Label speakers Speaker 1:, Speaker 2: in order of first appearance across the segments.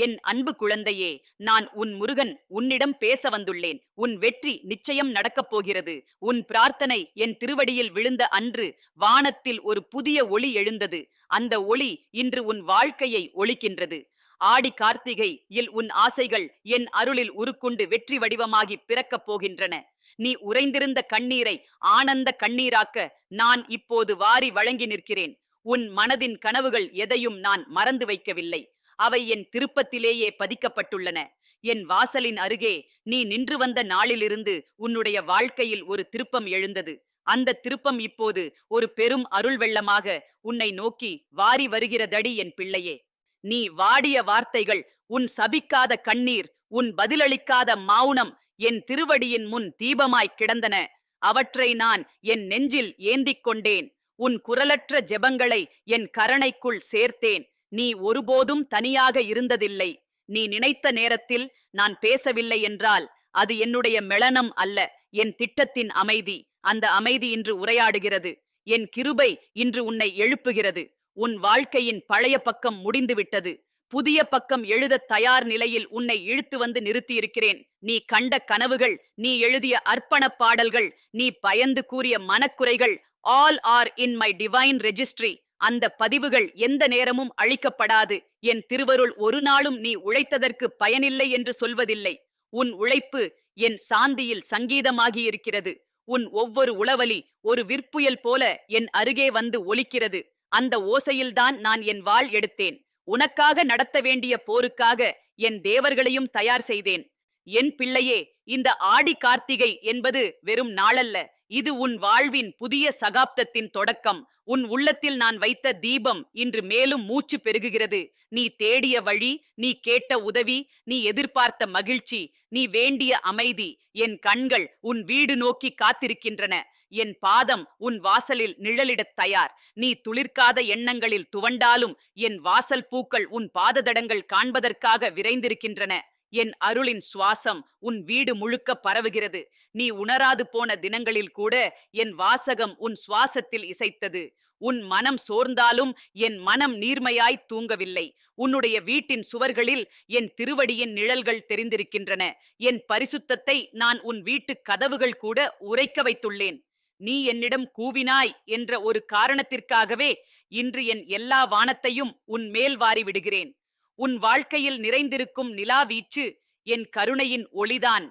Speaker 1: என் அன்பு குழந்தையே, நான் உன் முருகன் உன்னிடம் பேச வந்துள்ளேன். உன் வெற்றி நிச்சயம் நடக்கப் போகிறது. உன் பிரார்த்தனை என் திருவடியில் விழுந்த அன்று வானத்தில் ஒரு புதிய ஒளி எழுந்தது. அந்த ஒளி இன்று உன் வாழ்க்கையை ஒளிக்கின்றது. ஆடி கார்த்திகை இல் உன் ஆசைகள் என் அருளில் உருக்குண்டு வெற்றி வடிவமாகி பிறக்கப் போகின்றன. நீ உறைந்திருந்த கண்ணீரை ஆனந்த கண்ணீராக்க நான் இப்போது வாரி வழங்கி நிற்கிறேன். உன் மனதின் கனவுகள் எதையும் நான் மறந்து வைக்கவில்லை. அவை என் திருப்பத்திலேயே பதிக்கப்பட்டுள்ளன. என் வாசலின் அருகே நீ நின்று வந்த நாளிலிருந்து உன்னுடைய வாழ்க்கையில் ஒரு திருப்பம் எழுந்தது. அந்த திருப்பம் இப்போது ஒரு பெரும் அருள் வெள்ளமாக உன்னை நோக்கி வாரி வருகிறதடி என் பிள்ளையே. நீ வாடிய வார்த்தைகள், உன் சபிக்காத கண்ணீர், உன் பதிலளிக்காத மௌனம் என் திருவடியின் முன் தீபமாய் கிடந்தன. அவற்றை நான் என் நெஞ்சில் ஏந்திக் கொண்டேன். உன் குரலற்ற ஜெபங்களை என் கரணைக்குள் சேர்த்தேன். நீ ஒருபோதும் தனியாக இருந்ததில்லை. நீ நினைத்த நேரத்தில் நான் பேசவில்லை என்றால் அது என்னுடைய மெளனம் அல்ல, என் திட்டத்தின் அமைதி. அந்த அமைதி இன்று உரையாடுகிறது. என் கிருபை இன்று உன்னை எழுப்புகிறது. உன் வாழ்க்கையின் பழைய பக்கம் முடிந்துவிட்டது. புதிய பக்கம் எழுத தயார் நிலையில் உன்னை இழுத்து வந்து நிறுத்தியிருக்கிறேன். நீ கண்ட கனவுகள், நீ எழுதிய அர்ப்பண பாடல்கள், நீ பயந்து கூறிய மனக்குறைகள், all are in my divine registry. அந்த பதிவுகள் எந்த நேரமும் அழிக்கப்படாது. என் திருவருள் ஒரு நாளும் நீ உழைத்ததற்கு பயனில்லை என்று சொல்வதில்லை. உன் உழைப்பு என் சாந்தியில் சங்கீதமாகியிருக்கிறது. உன் ஒவ்வொரு உளவலி ஒரு விற்புயல் போல என் அருகே வந்து ஒலிக்கிறது. அந்த ஓசையில்தான் நான் என் வாள் எடுத்தேன். உனக்காக நடத்த வேண்டிய போருக்காக என் தேவர்களையும் தயார் செய்தேன். என் பிள்ளையே, இந்த ஆடி கார்த்திகை என்பது வெறும் நாளல்ல. இது உன் வாழ்வின் புதிய சகாப்தத்தின் தொடக்கம். உன் உள்ளத்தில் நான் வைத்த தீபம் இன்று மேலும் மூச்சு பெருகுகிறது. நீ தேடிய வழி, நீ கேட்ட உதவி, நீ எதிர்பார்த்த மகிழ்ச்சி, நீ வேண்டிய அமைதி, என் கண்கள் உன் வீடு நோக்கி காத்திருக்கின்றன. என் பாதம் உன் வாசலில் நிழலிடத் தயார். நீ துளிர்க்காத எண்ணங்களில் துவண்டாலும் என் வாசல் பூக்கள் உன் பாததடங்கள் காண்பதற்காக விரைந்திருக்கின்றன. என் அருளின் சுவாசம் உன் வீடு முழுக்க பரவுகிறது. நீ உணராது போன தினங்களில் கூட என் வாசகம் உன் சுவாசத்தில் இசைத்தது. உன் மனம் சோர்ந்தாலும் என் மனம் நீர்மையாய் தூங்கவில்லை. உன்னுடைய வீட்டின் சுவர்களில் என் திருவடியின் நிழல்கள் தெரிந்திருக்கின்றன. என் பரிசுத்தத்தை நான் உன் வீட்டு கதவுகள் கூட உரைக்க வைத்துள்ளேன். நீ என்னிடம் கூவினாய் என்ற ஒரு காரணத்திற்காகவே இன்று என் எல்லா வானத்தையும் உன் மேல் வாரி விடுகிறேன். உன் வாழ்க்கையில் நிறைந்திருக்கும் நிலாவீச்சு என் கருணையின் ஒளிதான்.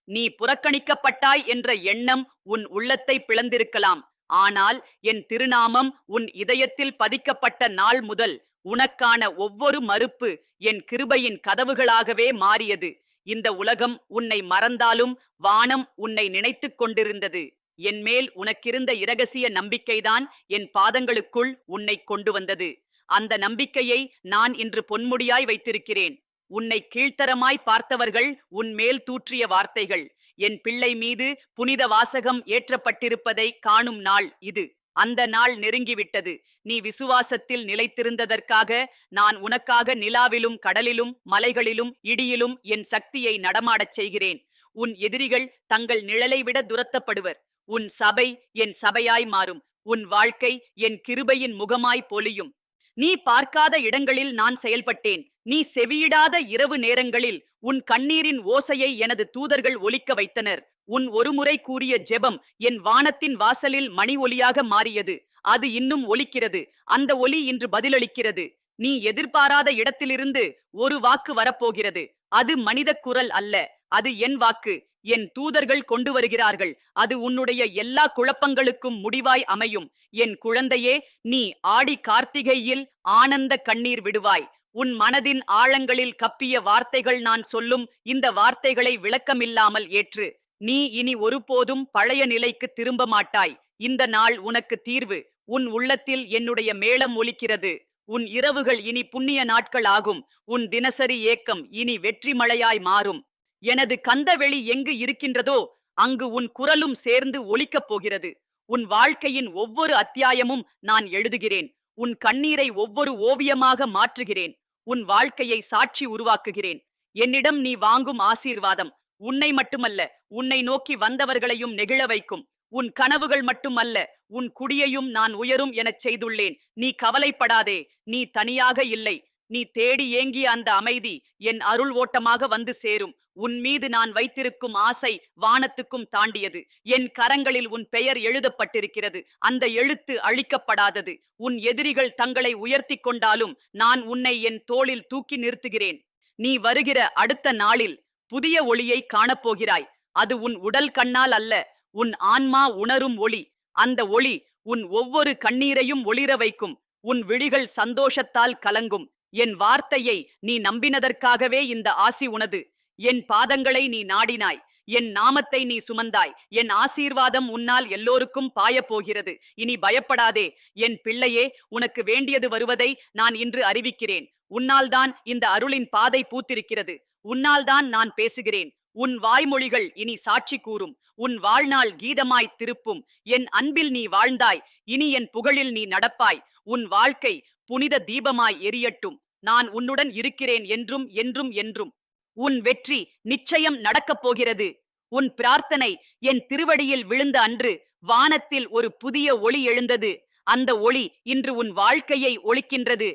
Speaker 1: நீ புறக்கணிக்கப்பட்டாய் என்ற எண்ணம் உன் உள்ளத்தை பிளந்திருக்கலாம். ஆனால் என் திருநாமம் உன் இதயத்தில் பதிக்கப்பட்ட நாள் முதல் உனக்கான ஒவ்வொரு மறுப்பு என் கிருபையின் கதவுகளாகவே மாறியது. இந்த உலகம் உன்னை மறந்தாலும் வானம் உன்னை நினைத்துக் கொண்டிருந்தது. என் மேல் உனக்கிருந்த இரகசிய நம்பிக்கைதான் என் பாதங்களுக்குள் உன்னை கொண்டு வந்தது. அந்த நம்பிக்கையை நான் இன்று பொன்முடியாய் வைத்திருக்கிறேன். உன்னை கீழ்த்தரமாய் பார்த்தவர்கள் உன் மேல் தூற்றிய வார்த்தைகள் என் பிள்ளை மீது புனித வாசகம் ஏற்றப்பட்டிருப்பதை காணும் நாள் இது. அந்த நாள் நெருங்கிவிட்டது. நீ விசுவாசத்தில் நிலைத்திருந்ததற்காக நான் உனக்காக நிலாவிலும் கடலிலும் மலைகளிலும் இடியிலும் என் சக்தியை நடமாடச் செய்கிறேன். உன் எதிரிகள் தங்கள் நிழலை விட துரத்தப்படுவர். உன் சபை என் சபையாய் மாறும். உன் வாழ்க்கை என் கிருபையின் முகமாய் பொலியும். நீ பார்க்காத இடங்களில் நான் செயல்பட்டேன். நீ செவியிடாத இரவு நேரங்களில் உன் கண்ணீரின் ஓசையை எனது தூதர்கள் ஒலிக்க வைத்தனர். உன் ஒருமுறை கூறிய ஜெபம் என் வானத்தின் வாசலில் மணி ஒலியாக மாறியது. அது இன்னும் ஒலிக்கிறது. அந்த ஒலி இன்று பதிலளிக்கிறது. நீ எதிர்பாராத இடத்திலிருந்து ஒரு வாக்கு வரப்போகிறது. அது மனித குரல் அல்ல, அது என் வாக்கு. என் தூதர்கள் கொண்டு வருகிறார்கள். அது உன்னுடைய எல்லா குழப்பங்களுக்கும் முடிவாய் அமையும். என் குழந்தையே, நீ ஆடி கார்த்திகையில் ஆனந்த கண்ணீர் விடுவாய். உன் மனதின் ஆழங்களில் கப்பிய வார்த்தைகள் நான் சொல்லும் இந்த வார்த்தைகளை விளக்கமில்லாமல் ஏற்று. நீ இனி ஒருபோதும் பழைய நிலைக்கு திரும்ப மாட்டாய். இந்த நாள் உனக்கு தீர்வு. உன் உள்ளத்தில் என்னுடைய மேளம் ஒலிக்கிறது. உன் இரவுகள் இனி புண்ணிய நாட்கள் ஆகும். உன் தினசரி ஏக்கம் இனி வெற்றி மழையாய் மாறும். எனது கந்தவெளி எங்கு இருக்கின்றதோ அங்கு உன் குரலும் சேர்ந்து ஒலிக்கப் போகிறது. உன் வாழ்க்கையின் ஒவ்வொரு அத்தியாயமும் நான் எழுதுகிறேன். உன் கண்ணீரை ஒவ்வொரு ஓவியமாக மாற்றுகிறேன். உன் வாழ்க்கையை சாட்சி உருவாக்குகிறேன். என்னிடம் நீ வாங்கும் ஆசீர்வாதம் உன்னை மட்டுமல்ல, உன்னை நோக்கி வந்தவர்களையும் நெகிழ வைக்கும். உன் கனவுகள் மட்டுமல்ல, உன் குடியையும் நான் உயரும் எனச் செய்துள்ளேன். நீ கவலைப்படாதே. நீ தனியாக இல்லை. நீ தேடி ஏங்கிய அந்த அமைதி என் அருள் ஓட்டமாக வந்து சேரும். உன் மீது நான் வைத்திருக்கும் ஆசை வானத்துக்கும் தாண்டியது. என் கரங்களில் உன் பெயர் எழுதப்பட்டிருக்கிறது. அந்த எழுத்து அழிக்கப்படாதது. உன் எதிரிகள் தங்களை உயர்த்தி கொண்டாலும் நான் உன்னை என் தோளில் தூக்கி நிறுத்துகிறேன். நீ வருகிற அடுத்த நாளில் புதிய ஒளியை காணப்போகிறாய். அது உன் உடல் கண்ணால் அல்ல, உன் ஆன்மா உணரும் ஒளி. அந்த ஒளி உன் ஒவ்வொரு கண்ணீரையும் ஒளிர வைக்கும். உன் விழிகள் சந்தோஷத்தால் கலங்கும். என் வார்த்தையை நீ நம்பினதற்காகவே இந்த ஆசி உனது. என் பாதங்களை நீ நாடினாய். என் நாமத்தை நீ சுமந்தாய். என் ஆசீர்வாதம் உன்னால் எல்லோருக்கும் பாயப் போகிறது. இனி பயப்படாதே. என் பிள்ளையே, உனக்கு வேண்டியது வருவதை நான் இன்று அறிவிக்கிறேன். உன்னால்தான் இந்த அருளின் பாதை பூத்திருக்கிறது. உன்னால்தான் நான் பேசுகிறேன். உன் வாய்மொழிகள் இனி சாட்சி கூறும். உன் வாழ்நாள் கீதமாய் திருப்பும். என் அன்பில் நீ வாழ்ந்தாய். இனி என் புகழில் நீ நடப்பாய். உன் வாழ்க்கை புனித தீபமாய் எரியட்டும். நான் உன்னுடன் இருக்கிறேன் என்றும் என்றும் என்றும். உன் வெற்றி நிச்சயம் நடக்கப் போகிறது. உன் பிரார்த்தனை என் திருவடியில் விழுந்த அன்று வானத்தில் ஒரு புதிய ஒளி எழுந்தது. அந்த ஒளி இன்று உன் வாழ்க்கையை ஒளிக்கின்றது.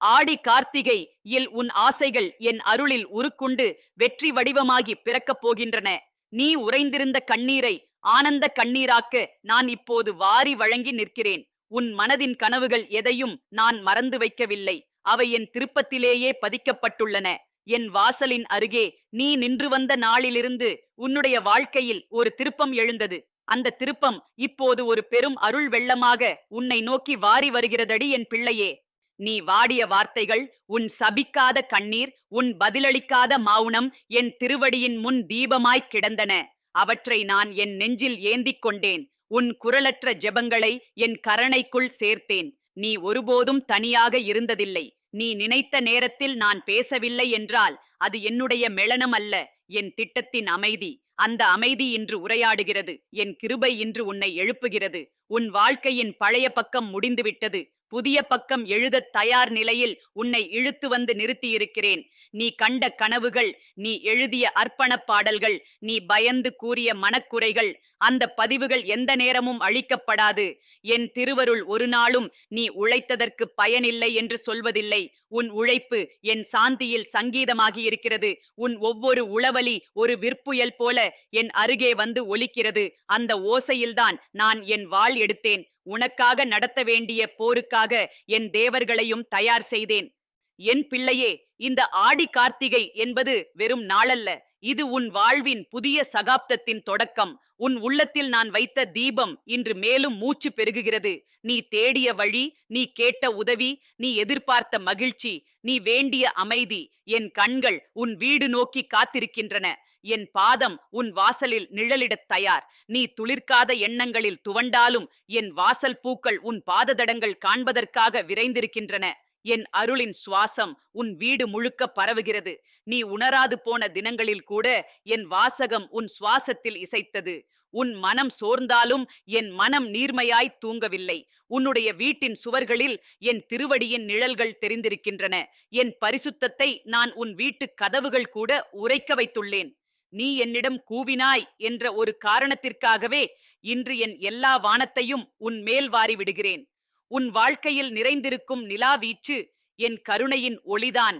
Speaker 1: ஆடி கார்த்திகை இல் உன் ஆசைகள் என் அருளில் உருக்குண்டு வெற்றி வடிவமாகி பிறக்கப் போகின்றன. நீ உறைந்திருந்த கண்ணீரை ஆனந்த கண்ணீராக்க நான் இப்போது வாரி வழங்கி நிற்கிறேன். உன் மனதின் கனவுகள் எதையும் நான் மறந்து வைக்கவில்லை. அவை என் திருப்பத்திலேயே பதிக்கப்பட்டுள்ளன. என் வாசலின் அருகே நீ நின்று வந்த நாளிலிருந்து உன்னுடைய வாழ்க்கையில் ஒரு திருப்பம் எழுந்தது. அந்த திருப்பம் இப்போது ஒரு பெரும் அருள் வெள்ளமாக உன்னை நோக்கி வாரி வருகிறதடி என் பிள்ளையே. நீ வாடிய வார்த்தைகள், உன் சபிக்காத கண்ணீர், உன் பதிலளிக்காத மௌனம் என் திருவடியின் முன் தீபமாய் கிடந்தன. அவற்றை நான் என் நெஞ்சில் ஏந்திக் கொண்டேன். உன் குரலற்ற ஜெபங்களை என் கரணைக்குள் சேர்த்தேன். நீ ஒருபோதும் தனியாக இருந்ததில்லை. நீ நினைத்த நேரத்தில் நான் பேசவில்லை என்றால் அது என்னுடைய மெளனம் அல்ல, என் திட்டத்தின் அமைதி. அந்த அமைதி இன்று உரையாடுகிறது. என் கிருபை இன்று உன்னை எழுப்புகிறது. உன் வாழ்க்கையின் பழைய பக்கம் முடிந்துவிட்டது. புதிய பக்கம் எழுதத் தயார் நிலையில் உன்னை இழுத்து வந்து நிறுத்தியிருக்கிறேன். நீ கண்ட கனவுகள், நீ எழுதிய அர்ப்பணப் பாடல்கள், நீ பயந்து கூறிய மனக்குறைகள், அந்த பதிவுகள் எந்த நேரமும் அழிக்கப்படாது. என் திருவருள் ஒரு நாளும் நீ உழைத்ததற்கு பயனில்லை என்று சொல்வதில்லை. உன் உழைப்பு என் சாந்தியில் சங்கீதமாகி இருக்கிறது. உன் ஒவ்வொரு உளவலி ஒரு விற்புயல் போல என் அருகே வந்து ஒலிக்கிறது. அந்த ஓசையில்தான் நான் என் வாள் எடுத்தேன். உனக்காக நடத்த வேண்டிய போருக்காக என் தேவர்களையும் தயார் செய்தேன். என் பிள்ளையே, இந்த ஆடி கார்த்திகை என்பது வெறும் நாளல்ல. இது உன் வாழ்வின் புதிய சகாப்தத்தின் தொடக்கம். உன் உள்ளத்தில் நான் வைத்த தீபம் இன்று மேலும் மூச்சு பெருகுகிறது. நீ தேடிய வழி, நீ கேட்ட உதவி, நீ எதிர்பார்த்த மகிழ்ச்சி, நீ வேண்டிய அமைதி, என் கண்கள் உன் வீடு நோக்கி காத்திருக்கின்றன. என் பாதம் உன் வாசலில் நிழலிடத் தயார். நீ துளிர்க்காத எண்ணங்களில் துவண்டாலும் என் வாசல் பூக்கள் உன் பாததடங்கள் காண்பதற்காக விரைந்திருக்கின்றன. என் அருளின் சுவாசம் உன் வீடு முழுக்க பரவுகிறது. நீ உணராது போன தினங்களில் கூட என் வாசகம் உன் சுவாசத்தில் இசைத்தது. உன் மனம் சோர்ந்தாலும் என் மனம் நீர்மையாய் தூங்கவில்லை. உன்னுடைய வீட்டின் சுவர்களில் என் திருவடியின் நிழல்கள் தெரிந்திருக்கின்றன. என் பரிசுத்தத்தை நான் உன் வீட்டு கதவுகள் கூட உரைக்க வைத்துள்ளேன். நீ என்னிடம் கூவினாய் என்ற ஒரு காரணத்திற்காகவே இன்று என் எல்லா வானத்தையும் உன் மேல் வாரி விடுகிறேன். உன் வாழ்க்கையில் நிறைந்திருக்கும் நிலாவீச்சு என் கருணையின் ஒளிதான்.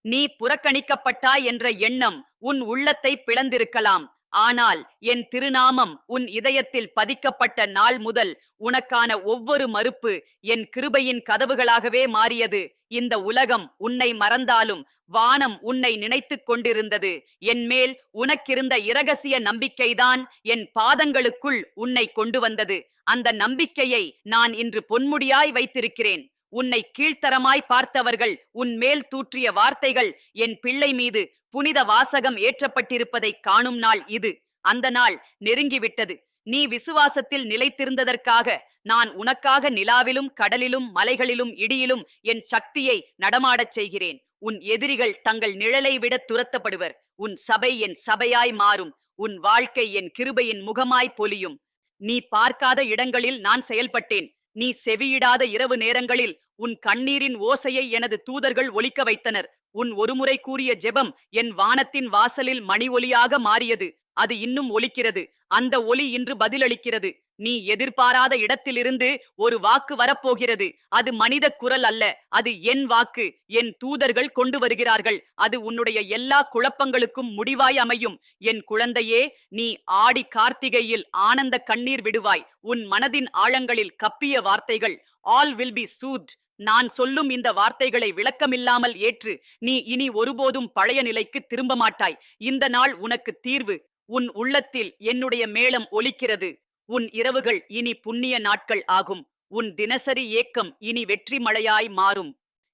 Speaker 1: நீ புறக்கணிக்கப்பட்டாய் என்ற எண்ணம் உன் உள்ளத்தை பிளந்திருக்கலாம். ஆனால் என் திருநாமம் உன் இதயத்தில் பதிக்கப்பட்ட நாள் முதல் உனக்கான ஒவ்வொரு மறுப்பு என் கிருபையின் கதவுகளாகவே மாறியது. இந்த உலகம் உன்னை மறந்தாலும் வானம் உன்னை நினைத்துக் கொண்டிருந்தது. என் மேல் உனக்கிருந்த இரகசிய நம்பிக்கைதான் என் பாதங்களுக்குள் உன்னை கொண்டு வந்தது. அந்த நம்பிக்கையை நான் இன்று பொன்முடியாய் வைத்திருக்கிறேன். உன்னை கீழ்த்தரமாய் பார்த்தவர்கள் உன் மேல் தூற்றிய வார்த்தைகள் என் பிள்ளை மீது புனித வாசகம் ஏற்றப்பட்டிருப்பதை காணும் நாள் இது. அந்த நாள் நெருங்கிவிட்டது. நீ விசுவாசத்தில் நிலைத்திருந்ததற்காக நான் உனக்காக நிலாவிலும் கடலிலும் மலைகளிலும் இடியிலும் என் சக்தியை நடமாடச் செய்கிறேன். உன் எதிரிகள் தங்கள் நிழலை விட துரத்தப்படுவர். உன் சபை என் சபையாய் மாறும். உன் வாழ்க்கை என் கிருபையின் முகமாய் பொலியும். நீ பார்க்காத இடங்களில் நான் செயல்பட்டேன். நீ செவியிடாத இரவு நேரங்களில் உன் கண்ணீரின் ஓசையை எனது தூதர்கள் ஒலிக்க வைத்தனர். உன் ஒருமுறை கூறிய ஜெபம் என் வானத்தின் வாசலில் மணி ஒலியாக மாறியது. அது இன்னும் ஒலிக்கிறது. அந்த ஒலி இன்று பதிலளிக்கிறது. நீ எதிர்பாராத இடத்திலிருந்து ஒரு வாக்கு வரப்போகிறது. அது மனித குரல் அல்ல. அது என் வாக்கு. என் தூதர்கள் கொண்டு வருகிறார்கள். அது உன்னுடைய எல்லா குழப்பங்களுக்கும் முடிவாய் அமையும். என் குழந்தையே, நீ ஆடி கார்த்திகையில் ஆனந்த கண்ணீர் விடுவாய். உன் மனதின் ஆழங்களில் கப்பிய வார்த்தைகள் ஆல் வில் பி சூத்ட். நான் சொல்லும் இந்த வார்த்தைகளை விளக்கமில்லாமல் ஏற்று. நீ இனி ஒருபோதும் பழைய நிலைக்கு திரும்ப மாட்டாய். இந்த நாள் உனக்கு தீர்வு. உன் உள்ளத்தில் என்னுடைய மேளம் ஒலிக்கிறது. உன் இரவுகள் இனி புண்ணிய நாட்கள் ஆகும். உன் தினசரி ஏக்கம் இனி வெற்றி மழையாய் மாறும்.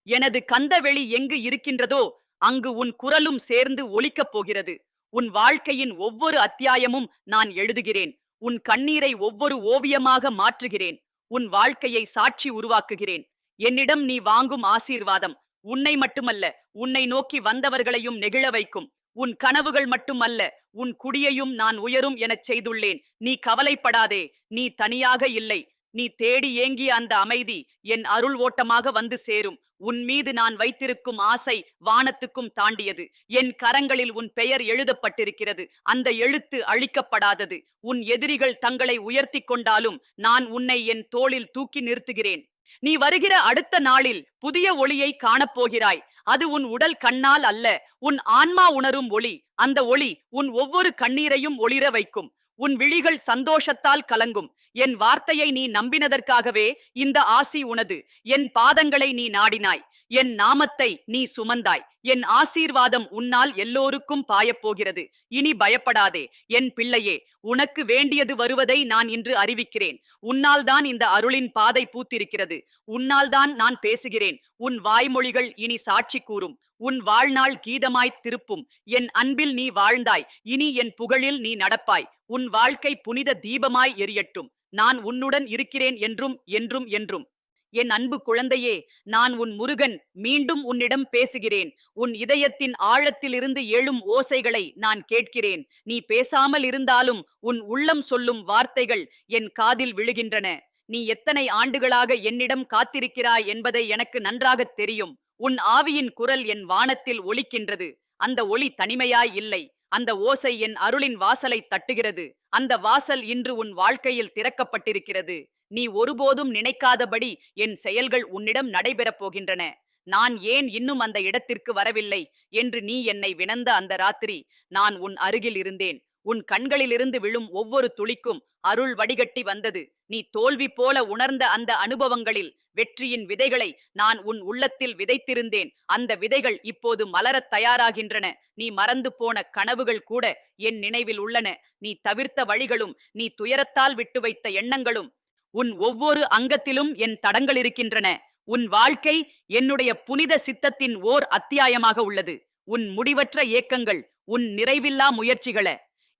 Speaker 1: எனது கந்தவெளி எங்கு இருக்கின்றதோ அங்கு உன் குரலும் சேர்ந்து ஒலிக்கப் போகிறது. உன் வாழ்க்கையின் ஒவ்வொரு அத்தியாயமும் நான் எழுதுகிறேன். உன் கண்ணீரை ஒவ்வொரு ஓவியமாக மாற்றுகிறேன். உன் வாழ்க்கையை சாட்சி உருவாக்குகிறேன். என்னிடம் நீ வாங்கும் ஆசீர்வாதம் உன்னை மட்டுமல்ல, உன்னை நோக்கி வந்தவர்களையும் நெகிழ வைக்கும். உன் கனவுகள் மட்டுமல்ல, உன் குடியையும் நான் உயரும் எனச் செய்துள்ளேன். நீ கவலைப்படாதே. நீ தனியாக இல்லை. நீ தேடி ஏங்கிய அந்த அமைதி என் அருள் ஓட்டமாக வந்து சேரும். உன் மீது நான் வைத்திருக்கும் ஆசை வானத்துக்கும் தாண்டியது. என் கரங்களில் உன் பெயர் எழுதப்பட்டிருக்கிறது. அந்த எழுத்து அழிக்கப்படாதது. உன் எதிரிகள் தங்களை உயர்த்தி கொண்டாலும் நான் உன்னை என் தோளில் தூக்கி நிறுத்துகிறேன். நீ வருகிற அடுத்த நாளில் புதிய ஒளியை காணப்போகிறாய். அது உன் உடல் கண்ணால் அல்ல, உன் ஆன்மா உணரும் ஒளி. அந்த ஒளி உன் ஒவ்வொரு கண்ணீரையும் ஒளிர வைக்கும். உன் விழிகள் சந்தோஷத்தால் கலங்கும். என் வார்த்தையை நீ நம்பினதற்காகவே இந்த ஆசி உனது. என் பாதங்களை நீ நாடினாய். என் நாமத்தை நீ சுமந்தாய். என் ஆசீர்வாதம் உன்னால் எல்லோருக்கும் பாயப்போகிறது. இனி பயப்படாதே என் பிள்ளையே. உனக்கு வேண்டியது வருவதை நான் இன்று அறிவிக்கிறேன். உன்னால் தான் இந்த அருளின் பாதை பூத்திருக்கிறது. உன்னால் தான் நான் பேசுகிறேன். உன் வாய்மொழிகள் இனி சாட்சி கூறும். உன் வாழ்நாள் கீதமாய் திருப்பும். என் அன்பில் நீ வாழ்ந்தாய். இனி என் புகழில் நீ நடப்பாய். உன் வாழ்க்கை புனித தீபமாய் எரியட்டும். நான் உன்னுடன் இருக்கிறேன் என்றும் என்றும் என்றும். என் அன்பு குழந்தையே, நான் உன் முருகன் மீண்டும் உன்னிடம் பேசுகிறேன். உன் இதயத்தின் ஆழத்திலிருந்து எழும் ஓசைகளை நான் கேட்கிறேன். நீ பேசாமல் இருந்தாலும் உன் உள்ளம் சொல்லும் வார்த்தைகள் என் காதில் விழுகின்றன. நீ எத்தனை ஆண்டுகளாக என்னிடம் காத்திருக்கிறாய் என்பதை எனக்கு நன்றாகத் தெரியும். உன் ஆவியின் குரல் என் வானத்தில் ஒலிக்கின்றது. அந்த ஒலி தனிமையாய் இல்லை. அந்த ஓசை என் அருளின் வாசலை தட்டுகிறது. அந்த வாசல் இன்று உன் வாழ்க்கையில் திறக்கப்பட்டிருக்கிறது. நீ ஒருபோதும் நினைக்காதபடி என் செயல்கள் உன்னிடம் நடைபெறப் போகின்றன. நான் ஏன் இன்னும் அந்த இடத்திற்கு வரவில்லை என்று நீ என்னை வினந்த அந்த ராத்திரி நான் உன் அருகில் இருந்தேன். உன் கண்களிலிருந்து விழும் ஒவ்வொரு துளிக்கும் அருள் வடிகட்டி வந்தது. நீ தோல்வி போல உணர்ந்த அந்த அனுபவங்களில் வெற்றியின் விதைகளை நான் உன் உள்ளத்தில் விதைத்திருந்தேன். அந்த விதைகள் இப்போது மலரத் தயாராகின்றன. நீ மறந்து போன கனவுகள் கூட என் நினைவில் உள்ளன. நீ தவிர்த்த வழிகளும் நீ துயரத்தால் விட்டு வைத்த எண்ணங்களும். உன் ஒவ்வொரு அங்கத்திலும் என் தடங்கள் இருக்கின்றன. உன் வாழ்க்கை என்னுடைய புனித சித்தத்தின் ஓர் அத்தியாயமாக உள்ளது. உன் முடிவற்ற ஏக்கங்கள், உன் நிறைவில்லா முயற்சிகள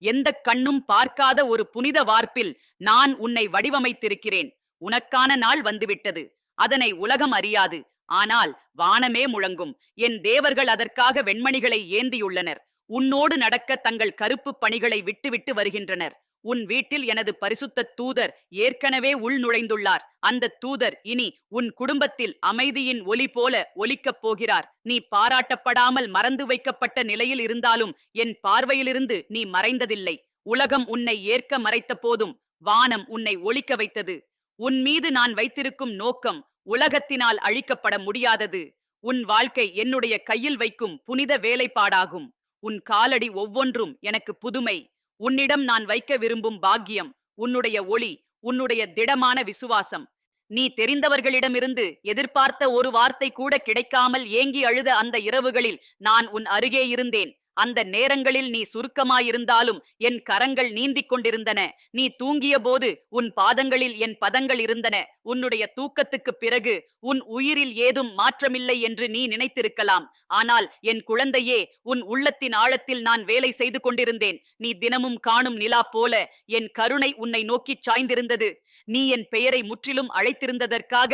Speaker 1: எந்த கண்ணும் பார்க்காத ஒரு புனித வார்ப்பில் நான் உன்னை வடிவமைத்திருக்கிறேன். உனக்கான நாள் வந்துவிட்டது. அதனை உலகம் அறியாது. ஆனால் வானமே முழங்கும். என் தேவர்கள் அதற்காக வெண்மணிகளை ஏந்தியுள்ளனர். உன்னோடு நடக்க தங்கள் கருப்பு பணிகளை விட்டுவிட்டு வருகின்றனர். உன் வீட்டில் எனது பரிசுத்த தூதர் ஏற்கனவே உள் நுழைந்துள்ளார். அந்த தூதர் இனி உன் குடும்பத்தில் அமைதியின் ஒலி போல ஒலிக்கப் போகிறார். நீ பாராட்டப்படாமல் மறந்து வைக்கப்பட்ட நிலையில் இருந்தாலும் என் பார்வையிலிருந்து நீ மறைந்ததில்லை. உலகம் உன்னை ஏற்க மறைத்த போதும் வானம் உன்னை ஒலிக்க வைத்தது. உன் மீது நான் வைத்திருக்கும் நோக்கம் உலகத்தினால் அழிக்கப்பட முடியாதது. உன் வாழ்க்கை என்னுடைய கையில் வைக்கும் புனித வேலைப்பாடாகும். உன் காலடி ஒவ்வொன்றும் எனக்கு புதுமை. உன்னிடம் நான் வைக்க விரும்பும் பாக்கியம், உன்னுடைய ஒளி, உன்னுடைய திடமான விசுவாசம். நீ தெரிந்தவர்களிடமிருந்து எதிர்பார்த்த ஒரு வார்த்தை கூட கிடைக்காமல் ஏங்கி அழுத அந்த இரவுகளில் நான் உன் அருகே இருந்தேன். அந்த நேரங்களில் நீ சுருக்கமாயிருந்தாலும் என் கரங்கள் நீந்திக் கொண்டிருந்தன. நீ தூங்கிய போது உன் பாதங்களில் என் பதங்கள் இருந்தன. உன்னுடைய தூக்கத்துக்கு பிறகு உன் உயிரில் ஏதும் மாற்றமில்லை என்று நீ நினைத்திருக்கலாம். ஆனால் என் குழந்தையே, உன் உள்ளத்தின் ஆழத்தில் நான் வேலை செய்து கொண்டிருந்தேன். நீ தினமும் காணும் நிலா போல என் கருணை உன்னை நோக்கிச் சாய்ந்திருந்தது. நீ என் பெயரை முற்றிலும் அழைத்திருந்ததற்காக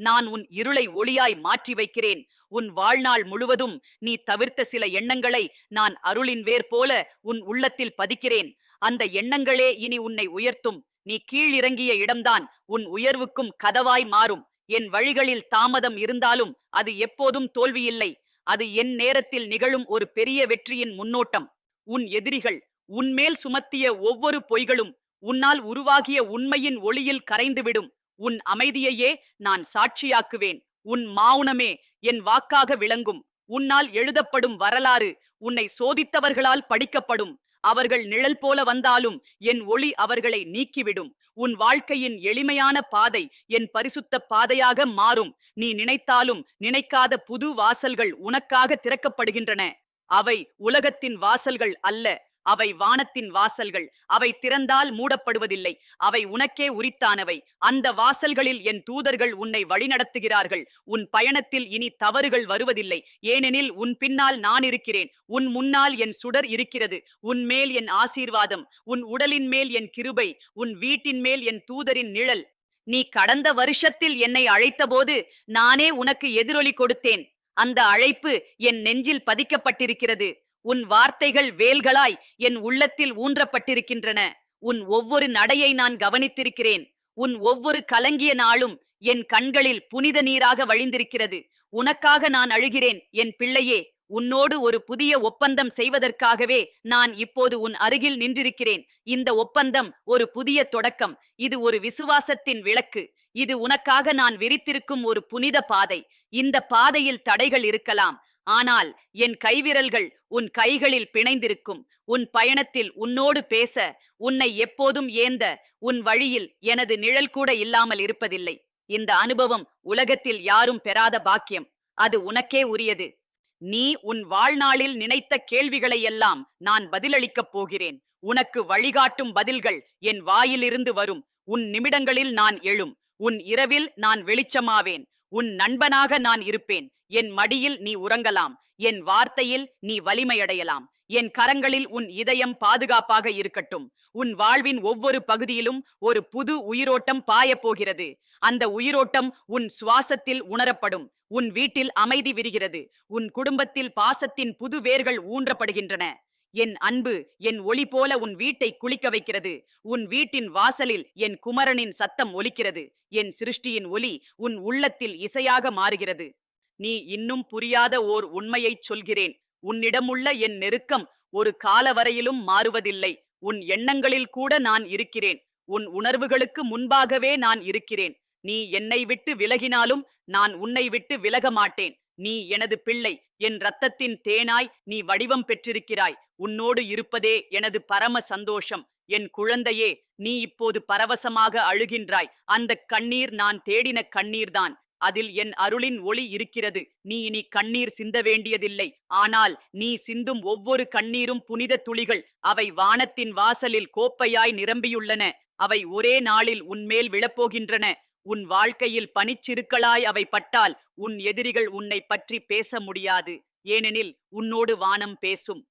Speaker 1: நான் உன் இருளை ஒளியாய் மாற்றி வைக்கிறேன். உன் வாழ்நாள் முழுவதும் நீ தவிர்த்த சில எண்ணங்களை நான் அருளின் வேர் போல உன் உள்ளத்தில் பதிக்கிறேன். அந்த எண்ணங்களே இனி உன்னை உயர்த்தும். நீ கீழிறங்கிய இடம்தான் உன் உயர்வுக்கும் கதவாய் மாறும். என் வழிகளில் தாமதம் இருந்தாலும் அது எப்போதும் தோல்வியில்லை. அது என் நேரத்தில் நிகழும் ஒரு பெரிய வெற்றியின் முன்னோட்டம். உன் எதிரிகள் உன்மேல் சுமத்திய ஒவ்வொரு பொய்களும் உன்னால் உருவாகிய உண்மையின் ஒளியில் கரைந்துவிடும். உன் அமைதியையே நான் சாட்சியாக்குவேன். உன் மௌனமே என் வாக்காக விளங்கும். உன்னால் எழுதப்படும் வரலாறு உன்னை சோதித்தவர்களால் படிக்கப்படும். அவர்கள் நிழல் போல வந்தாலும் என் ஒளி அவர்களை நீக்கிவிடும். உன் வாழ்க்கையின் எளிமையான பாதை என் பரிசுத்த பாதையாக மாறும். நீ நினைத்தாலும் நினைக்காத புது வாசல்கள் உனக்காக திறக்கப்படுகின்றன. அவை உலகத்தின் வாசல்கள் அல்ல, அவை வானத்தின் வாசல்கள். அவை திறந்தால் மூடப்படுவதில்லை. அவை உனக்கே உரித்தானவை. அந்த வாசல்களில் என் தூதர்கள் உன்னை வழிநடத்துகிறார்கள். உன் பயணத்தில் இனி தவறுகள் வருவதில்லை. ஏனெனில் உன் பின்னால் நான் இருக்கிறேன். உன் முன்னால் என் சுடர் இருக்கிறது. உன் மேல் என் ஆசீர்வாதம், உன் உடலின் மேல் என் கிருபை, உன் வீட்டின் மேல் என் தூதரின் நிழல். நீ கடந்த வருஷத்தில் என்னை அழைத்தபோது நானே உனக்கு எதிரொலி கொடுத்தேன். அந்த அழைப்பு என் நெஞ்சில் பதிக்கப்பட்டிருக்கிறது. உன் வார்த்தைகள் வேல்களாய் என் உள்ளத்தில் ஊன்றப்பட்டிருக்கின்றன. உன் ஒவ்வொரு நடையை நான் கவனித்திருக்கிறேன். உன் ஒவ்வொரு கலங்கிய நாளும் என் கண்களில் புனித நீராக வழிந்திருக்கிறது. உனக்காக நான் அழுகிறேன் என் பிள்ளையே. உன்னோடு ஒரு புதிய ஒப்பந்தம் செய்வதற்காகவே நான் இப்போது உன் அருகில் நின்றிருக்கிறேன். இந்த ஒப்பந்தம் ஒரு புதிய தொடக்கம். இது ஒரு விசுவாசத்தின் விளக்கு. இது உனக்காக நான் விரித்திருக்கும் ஒரு புனித பாதை. இந்த பாதையில் தடைகள் இருக்கலாம், ஆனால் என் கைவிரல்கள் உன் கைகளில் பிணைந்திருக்கும். உன் பயணத்தில் உன்னோடு பேச, உன்னை எப்போதும் ஏந்த, உன் வழியில் எனது நிழல் கூட இல்லாமல் இருப்பதில்லை. இந்த அனுபவம் உலகத்தில் யாரும் பெறாத பாக்கியம். அது உனக்கே உரியது. நீ உன் வாழ்நாளில் நினைத்த கேள்விகளை எல்லாம் நான் பதிலளிக்கப் போகிறேன். உனக்கு வழிகாட்டும் பதில்கள் என் வாயிலிருந்து வரும். உன் நிமிடங்களில் நான் எழும். உன் இரவில் நான் வெளிச்சமாவேன். உன் நண்பனாக நான் இருப்பேன். என் மடியில் நீ உறங்கலாம். என் வார்த்தையில் நீ வலிமையடையலாம். என் கரங்களில் உன் இதயம் பாதுகாப்பாக இருக்கட்டும். உன் வாழ்வின் ஒவ்வொரு பகுதியிலும் ஒரு புது உயிரோட்டம் பாயப் போகிறது. அந்த உயிரோட்டம் உன் சுவாசத்தில் உணரப்படும். உன் வீட்டில் அமைதி விரிகிறது. உன் குடும்பத்தில் பாசத்தின் புது வேர்கள் ஊன்றப்படுகின்றன. என் அன்பு என் ஒளி போல உன் வீட்டை குளிக்க வைக்கிறது. உன் வீட்டின் வாசலில் என் குமரனின் சத்தம் ஒலிக்கிறது. என் சிருஷ்டியின் ஒலி உன் உள்ளத்தில் இசையாக மாறுகிறது. நீ இன்னும் புரியாத ஓர் உண்மையைச் சொல்கிறேன். உன்னிடமுள்ள என் நெருக்கம் ஒரு கால வரையிலும் மாறுவதில்லை. உன் எண்ணங்களில் கூட நான் இருக்கிறேன். உன் உணர்வுகளுக்கு முன்பாகவே நான் இருக்கிறேன். நீ என்னை விட்டு விலகினாலும் நான் உன்னை விட்டு விலக மாட்டேன். நீ எனது பிள்ளை. என் இரத்தத்தின் தேனாய் நீ வடிவம் பெற்றிருக்கிறாய். உன்னோடு இருப்பதே எனது பரம சந்தோஷம். என் குழந்தையே, நீ இப்போது பரவசமாக அழுகின்றாய். அந்த கண்ணீர் நான் தேடின கண்ணீர்தான். அதில் என் அருளின் ஒளி இருக்கிறது. நீ இனி கண்ணீர் சிந்த வேண்டியதில்லை. ஆனால் நீ சிந்தும் ஒவ்வொரு கண்ணீரும் புனித துளிகள். அவை வானத்தின் வாசலில் கோப்பையாய் நிரம்பியுள்ளன. அவை ஒரே நாளில் உன்மேல் விழப்போகின்றன. உன் வாழ்க்கையில் பனிச்சிருக்களாய் அவை பட்டால் உன் எதிரிகள் உன்னை பற்றி பேச முடியாது. ஏனெனில் உன்னோடு வானம் பேசும்.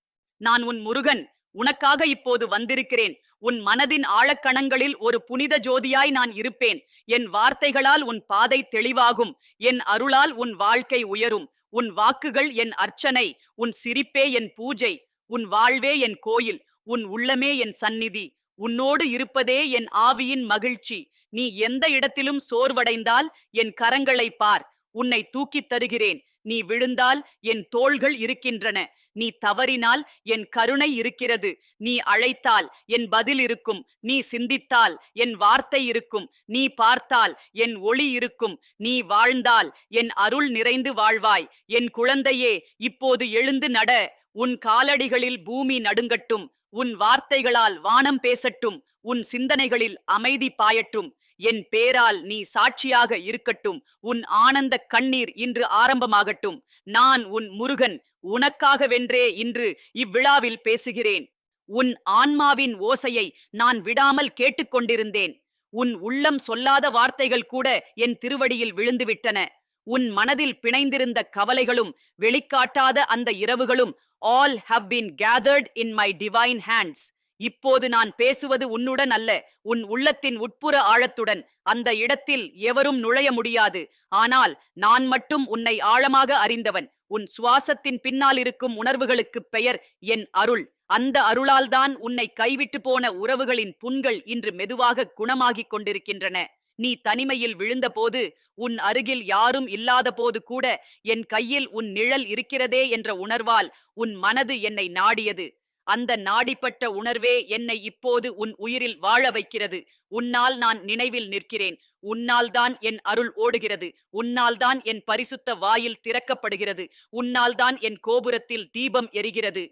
Speaker 1: நான் உன் முருகன். உனக்காக இப்போது வந்திருக்கிறேன். உன் மனதின் ஆழக்கணங்களில் ஒரு புனித ஜோதியாய் நான் இருப்பேன். என் வார்த்தைகளால் உன் பாதை தெளிவாகும். என் அருளால் உன் வாழ்க்கை உயரும். உன் வாக்குகள் என் அர்ச்சனை. உன் சிரிப்பே என் பூஜை. உன் வாழ்வே என் கோயில். உன் உள்ளமே என் சந்நிதி. உன்னோடு இருப்பதே என் ஆவியின் மகிழ்ச்சி. நீ எந்த இடத்திலும் சோர்வடைந்தால் என் கரங்களை பார். உன்னை தூக்கித் தருகிறேன். நீ விழுந்தால் என் தோள்கள் இருக்கின்றன. நீ தவறினால் என் கருணை இருக்கிறது. நீ அழைத்தால் என் பதில் இருக்கும். நீ சிந்தித்தால் என் வார்த்தை இருக்கும். நீ பார்த்தால் என் ஒளி இருக்கும். நீ வாழ்ந்தால் என் அருள் நிறைந்து வாழ்வாய். என் குழந்தையே, இப்போது எழுந்து நட. உன் காலடிகளில் பூமி நடுங்கட்டும். உன் வார்த்தைகளால் வானம் பேசட்டும். உன் சிந்தனைகளில் அமைதி பாயட்டும். என் பேரால் நீ சாட்சியாக இருக்கட்டும். உன் ஆனந்த கண்ணீர் இன்று ஆரம்பமாகட்டும். நான் உன் முருகன். உனக்காகவென்றே இன்று இவ்விழாவில் பேசுகிறேன். உன் ஆன்மாவின் ஓசையை நான் விடாமல் கேட்டுக்கொண்டிருந்தேன். உன் உள்ளம் சொல்லாத வார்த்தைகள் கூட என் திருவடியில் விழுந்துவிட்டன. உன் மனதில் பிணைந்திருந்த கவலைகளும் வெளிக்காட்டாத அந்த இரவுகளும் all have been gathered in my divine hands. இப்போது நான் பேசுவது உன்னுடன் அல்ல, உன் உள்ளத்தின் உட்புற ஆழத்துடன். அந்த இடத்தில் எவரும் நுழைய முடியாது. ஆனால் நான் மட்டும் உன்னை ஆழமாக அறிந்தவன். உன் சுவாசத்தின் பின்னால் இருக்கும் உணர்வுகளுக்கு பெயர் என் அருள். அந்த அருளால்தான் உன்னை கைவிட்டு போன உறவுகளின் புண்கள் இன்று மெதுவாக குணமாகிக் கொண்டிருக்கின்றன. நீ தனிமையில் விழுந்தபோது, உன் அருகில் யாரும் இல்லாத போது கூட என் கையில் உன் நிழல் இருக்கிறதே என்ற உணர்வால் உன் மனது என்னை நாடியது. அந்த நாடிப்பட்ட உணர்வே என்னை இப்போது உன் உயிரில் வாழ வைக்கிறது. உன்னால் நான் நினைவில் நிற்கிறேன். உன்னால் தான் என் அருள் ஓடுகிறது. உன்னால் தான் என் பரிசுத்த வாயில் திறக்கப்படுகிறது. உன்னால் தான் என் கோபுரத்தில் தீபம் எரிகிறது.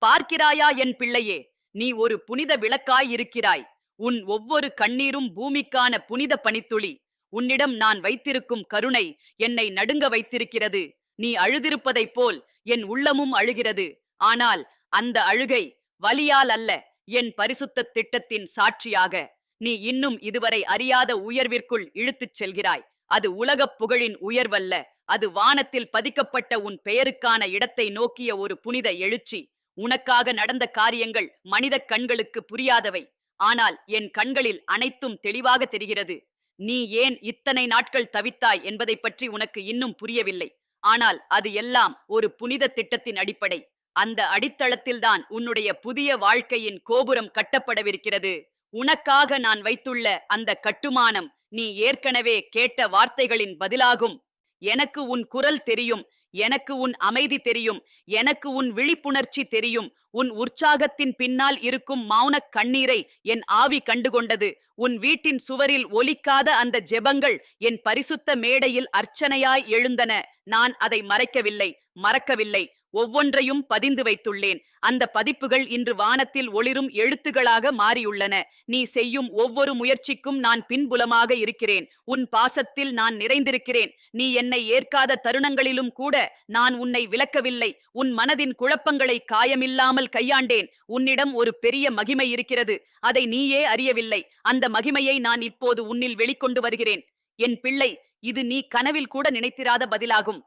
Speaker 1: பார்க்கிறாயா என் பிள்ளையே, நீ ஒரு புனித விளக்காய் இருக்கிறாய். உன் ஒவ்வொரு கண்ணீரும் பூமிக்கான புனித பனித்துளி. உன்னிடம் நான் வைத்திருக்கும் கருணை என்னை நடுங்க வைத்திருக்கிறது. நீ அழுதிருப்பதைப் போல் என் உள்ளமும் அழுகிறது. ஆனால் அந்த அழுகை வலியால் அல்ல, என் பரிசுத்த திட்டத்தின் சாட்சியாக. நீ இன்னும் இதுவரை அறியாத உயர்விற்குள் இழுத்துச் செல்கிறாய். அது உலகப் புகழின் உயர்வல்ல, அது வானத்தில் பதிக்கப்பட்ட உன் பெயருக்கான இடத்தை நோக்கிய ஒரு புனித எழுச்சி. உனக்காக நடந்த காரியங்கள் மனித கண்களுக்கு புரியாதவை. ஆனால் என் கண்களில் அனைத்தும் தெளிவாக தெரிகிறது. நீ ஏன் இத்தனை நாட்கள் தவித்தாய் என்பதை பற்றி உனக்கு இன்னும் புரியவில்லை. ஆனால் அது எல்லாம் ஒரு புனித திட்டத்தின் அடிப்படை. அந்த அடித்தளத்தில்தான் உன்னுடைய புதிய வாழ்க்கையின் கோபுரம் கட்டப்படவிருக்கிறது. உனக்காக நான் வைத்துள்ள அந்த கட்டுமானம் நீ ஏற்கனவே கேட்ட வார்த்தைகளின் பதிலாகும். எனக்கு உன் குரல் தெரியும். எனக்கு உன் அமைதி தெரியும். எனக்கு உன் விழிப்புணர்ச்சி தெரியும். உன் உற்சாகத்தின் பின்னால் இருக்கும் மௌனக் கண்ணீரை என் ஆவி கண்டுகொண்டது. உன் வீட்டின் சுவரில் ஒலிக்காத அந்த ஜெபங்கள் என் பரிசுத்த மேடையில் அர்ச்சனையாய் எழுந்தன. நான் அதை மறைக்கவில்லை, மறக்கவில்லை. ஒவ்வொன்றையும் பதிந்து வைத்துள்ளேன். அந்த பதிப்புகள் இன்று வானத்தில் ஒளிரும் எழுத்துகளாக மாறியுள்ளன. நீ செய்யும் ஒவ்வொரு முயற்சிக்கும் நான் பின்புலமாக இருக்கிறேன். உன் பாசத்தில் நான் நிறைந்திருக்கிறேன். நீ என்னை ஏற்காத தருணங்களிலும் கூட நான் உன்னை விலக்கவில்லை. உன் மனதின் குழப்பங்களை காயமில்லாமல் கையாண்டேன். உன்னிடம் ஒரு பெரிய மகிமை இருக்கிறது. அதை நீயே அறியவில்லை. அந்த மகிமையை நான் இப்போது உன்னில் வெளிக்கொண்டு வருகிறேன். என் பிள்ளை, இது நீ கனவில் கூட நினைத்திராத பதிலாகும்.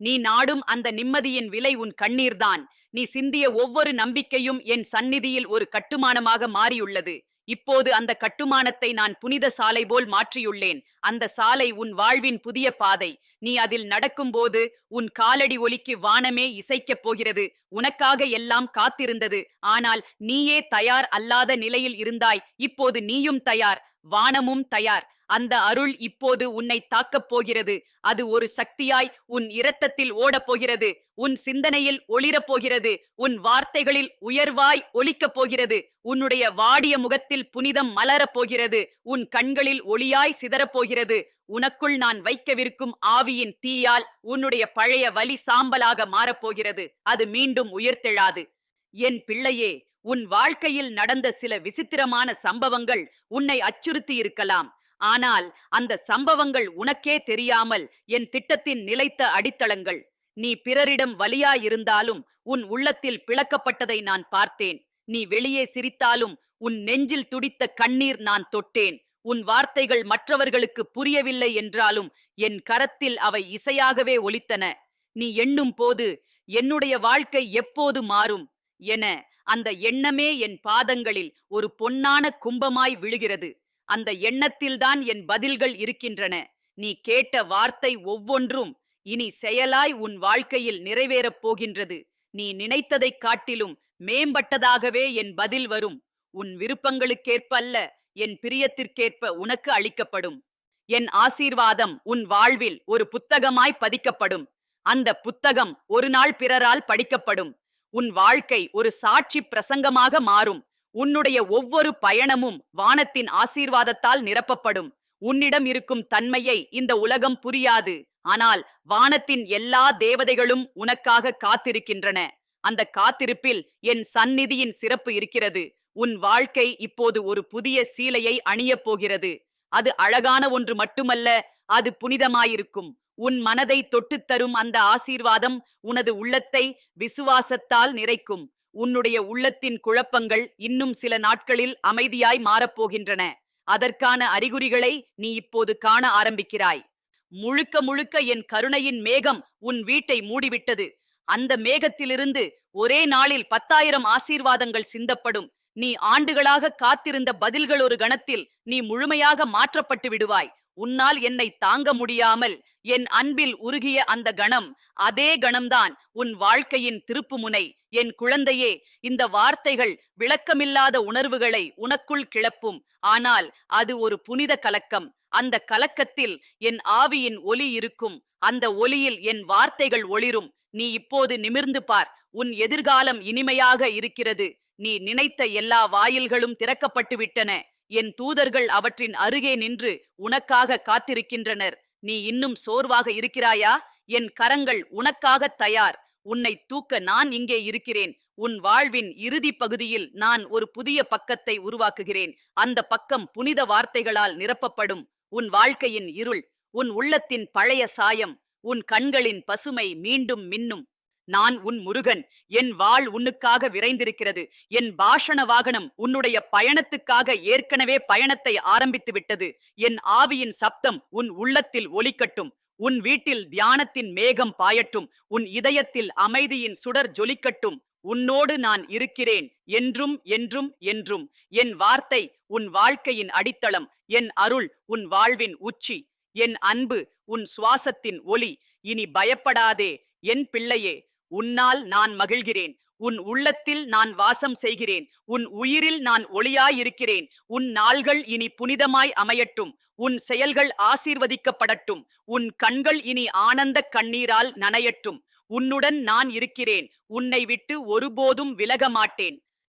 Speaker 1: நீ நாடும் அந்த நிம்மதியின் விலை உன் கண்ணீர்தான். நீ சிந்திய ஒவ்வொரு நம்பிக்கையும் என் சந்நிதியில் ஒரு கட்டுமானமாக மாறியுள்ளது. இப்போது அந்த கட்டுமானத்தை நான் புனித சாலை போல் மாற்றியுள்ளேன். அந்த சாலை உன் வாழ்வின் புதிய பாதை. நீ அதில் நடக்கும்போது உன் காலடி ஒலிக்கு வானமே இசைக்கப் போகிறது. உனக்காக எல்லாம் காத்திருந்தது. ஆனால் நீயே தயார் அல்லாத நிலையில் இருந்தாய். இப்போது நீயும் தயார், வானமும் தயார். அந்த அருள் இப்போது உன்னை தாக்கப் போகிறது. அது ஒரு சக்தியாய் உன் இரத்தத்தில் ஓடப் போகிறது. உன் சிந்தனையில் ஒளிரப் போகிறது. உன் வார்த்தைகளில் உயர்வாய் ஒலிக்கப் போகிறது. உன்னுடைய வாடிய முகத்தில் புனிதம் மலரப் போகிறது. உன் கண்களில் ஒளியாய் சிதறப் போகிறது. உனக்குள் நான் வைக்கவிருக்கும் ஆவியின் தீயால் உன்னுடைய பழைய வலி சாம்பலாக மாறப்போகிறது. அது மீண்டும் உயிர்த்தெழாது. என் பிள்ளையே, உன் வாழ்க்கையில் நடந்த சில விசித்திரமான சம்பவங்கள் உன்னை அச்சுறுத்தி இருக்கலாம். ஆனால் அந்த சம்பவங்கள் உனக்கே தெரியாமல் என் திட்டத்தின் நிலைத்த அடித்தளங்கள். நீ பிறரிடம் வலியாயிருந்தாலும் உன் உள்ளத்தில் பிளக்கப்பட்டதை நான் பார்த்தேன். நீ வெளியே சிரித்தாலும் உன் நெஞ்சில் துடித்த கண்ணீர் நான் தொட்டேன். உன் வார்த்தைகள் மற்றவர்களுக்கு புரியவில்லை என்றாலும் என் கரத்தில் அவை இசையாகவே ஒலித்தன. நீ எண்ணும் போது என்னுடைய வாழ்க்கை எப்போது மாறும் என அந்த எண்ணமே என் பாதங்களில் ஒரு பொன்னான கும்பமாய் விழுகிறது. அந்த எண்ணத்தில்தான் என் பதில்கள் இருக்கின்றன. நீ கேட்ட வார்த்தை ஒவ்வொன்றும் இனி செயலாய் உன் வாழ்க்கையில் நிறைவேறப் போகின்றது. நீ நினைத்ததைக் காட்டிலும் மேம்பட்டதாகவே என் பதில் வரும். உன் விருப்பங்களுக்கேற்ப அல்ல, என் பிரியத்திற்கேற்ப உனக்கு அளிக்கப்படும். என் ஆசீர்வாதம் உன் வாழ்வில் ஒரு புத்தகமாய் பதிக்கப்படும். அந்த புத்தகம் ஒரு நாள் பிறரால் படிக்கப்படும். உன் வாழ்க்கை ஒரு சாட்சி பிரசங்கமாக மாறும். உன்னுடைய ஒவ்வொரு பயணமும் வானத்தின் ஆசீர்வாதத்தால் நிரப்பப்படும். உன்னிடம் இருக்கும் தன்மையை இந்த உலகம் புரியாது. ஆனால் வானத்தின் எல்லா தேவதைகளும் உனக்காக காத்திருக்கின்றன. அந்த காத்திருப்பில் என் சந்நிதியின் சிறப்பு இருக்கிறது. உன் வாழ்க்கை இப்போது ஒரு புதிய சீலையை அணியப் போகிறது. அது அழகான ஒன்று மட்டுமல்ல, அது புனிதமாயிருக்கும். உன் மனதை தொட்டுத் தரும் அந்த ஆசீர்வாதம் உனது உள்ளத்தை விசுவாசத்தால் நிறைக்கும். உன்னுடைய உள்ளத்தின் குழப்பங்கள் இன்னும் சில நாட்களில் அமைதியாய் மாறப்போகின்றன. அதற்கான அறிகுறிகளை நீ இப்போது காண ஆரம்பிக்கிறாய். முழுக்க முழுக்க என் கருணையின் மேகம் உன் வீட்டை மூடிவிட்டது. அந்த மேகத்திலிருந்து ஒரே நாளில் 10,000 ஆசீர்வாதங்கள் சிந்தப்படும். நீ ஆண்டுகளாக காத்திருந்த பதில்கள் ஒரு கணத்தில் நீ முழுமையாக மாற்றப்பட்டு விடுவாய். உன்னால் என்னை தாங்க முடியாமல் என் அன்பில் உருகிய அந்த கணம், அதே கணம்தான் உன் வாழ்க்கையின் திருப்புமுனை. என் குழந்தையே, இந்த வார்த்தைகள் விளக்கமில்லாத உணர்வுகளை உனக்குள் கிளப்பும். ஆனால் அது ஒரு புனித கலக்கம். அந்த கலக்கத்தில் என் ஆவியின் ஒலி இருக்கும். அந்த ஒலியில் என் வார்த்தைகள் ஒளிரும். நீ இப்போது நிமிர்ந்து பார். உன் எதிர்காலம் இனிமையாக இருக்கிறது. நீ நினைத்த எல்லா வாயில்களும் திறக்கப்பட்டு விட்டன. என் தூதர்கள் அவற்றின் அருகே நின்று உனக்காக காத்திருக்கின்றனர். நீ இன்னும் சோர்வாக இருக்கிறாயா? என் கரங்கள் உனக்காக தயார். உன்னை தூக்க நான் இங்கே இருக்கிறேன். உன் வாழ்வின் இறுதி பகுதியில் நான் ஒரு புதிய பக்கத்தை உருவாக்குகிறேன். அந்த பக்கம் புனித வார்த்தைகளால் நிரப்பப்படும். உன் வாழ்க்கையின் இருள், உன் உள்ளத்தின் பழைய சாயம், உன் கண்களின் பசுமை மீண்டும் மின்னும். நான் உன் முருகன். என் வாள் உன்னுக்காக விரைந்திருக்கிறது. என் பாஷண வாகனம் உன்னுடைய பயணத்துக்காக ஏற்கனவே பயணத்தை ஆரம்பித்து விட்டது. என் ஆவியின் சப்தம் உன் உள்ளத்தில் ஒலிக்கட்டும். உன் வீட்டில் தியானத்தின் மேகம் பாயட்டும். உன் இதயத்தில் அமைதியின் சுடர் ஜொலிக்கட்டும். உன்னோடு நான் இருக்கிறேன் என்றும் என்றும் என்றும். என் வார்த்தை உன் வாழ்க்கையின் அடித்தளம். என் அருள் உன் வாழ்வின் உச்சி. என் அன்பு உன் சுவாசத்தின் ஒலி. இனி பயப்படாதே என் பிள்ளையே. உன்னால் நான் மகிழ்கிறேன். உன் உள்ளத்தில் நான் வாசம் செய்கிறேன். உன் உயிரில் நான் ஒளியாயிருக்கிறேன். உன் நாள்கள் இனி புனிதமாய் அமையட்டும். உன் செயல்கள் ஆசீர்வதிக்கப்படட்டும். உன் கண்கள் இனி ஆனந்த கண்ணீரால் நனையட்டும். உன்னுடன் நான் இருக்கிறேன். உன்னை விட்டு ஒருபோதும் விலக மாட்டேன்.